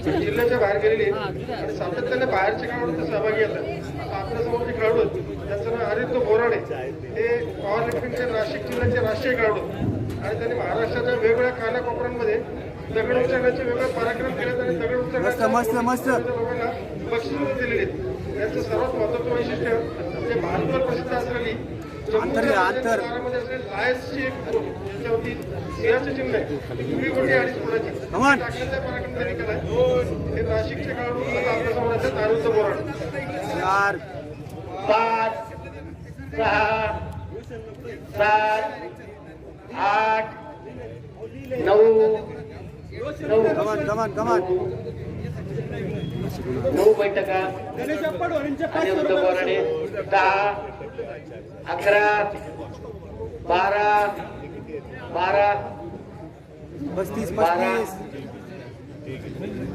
जिल्ह्याच्या बाहेर गेलेली आणि सातत्याने बाहेरचे खेळाडू सहभागी येतात. आपल्यासमोर जे खेळाडू आहेत त्यांचं नाव आदित्य बोराडे, ते पॉवर लिफ्टिंगचे नाशिक जिल्ह्याचे राष्ट्रीय खेळाडू आणि त्यांनी महाराष्ट्राच्या वेगवेगळ्या कानाकोपऱ्यांमध्ये दगड उचलण्याचे वेगळे पराक्रम केले आणि दगड उचलण्याच्या लोकांना बक्षीस दिलेली आहेत. यांचं सर्वात महत्त्वाचं वैशिष्ट्य म्हणजे भारतभर प्रसिद्ध असलेली बारामध्ये असलेली लायन्सची एक याच्यावरती सिंहाचे चिन्ह आहे, उभी गोटी आणि सोडाची टाकण्याचा पराक्रम त्यांनी केलाय. हे नाशिकचे खेळाडू आपल्यासमोर आहेत. आदित्य बोराडे 4 5 6 7 8 9 9 बैठका आदित्य बोराडे 10 11 12 12 35 35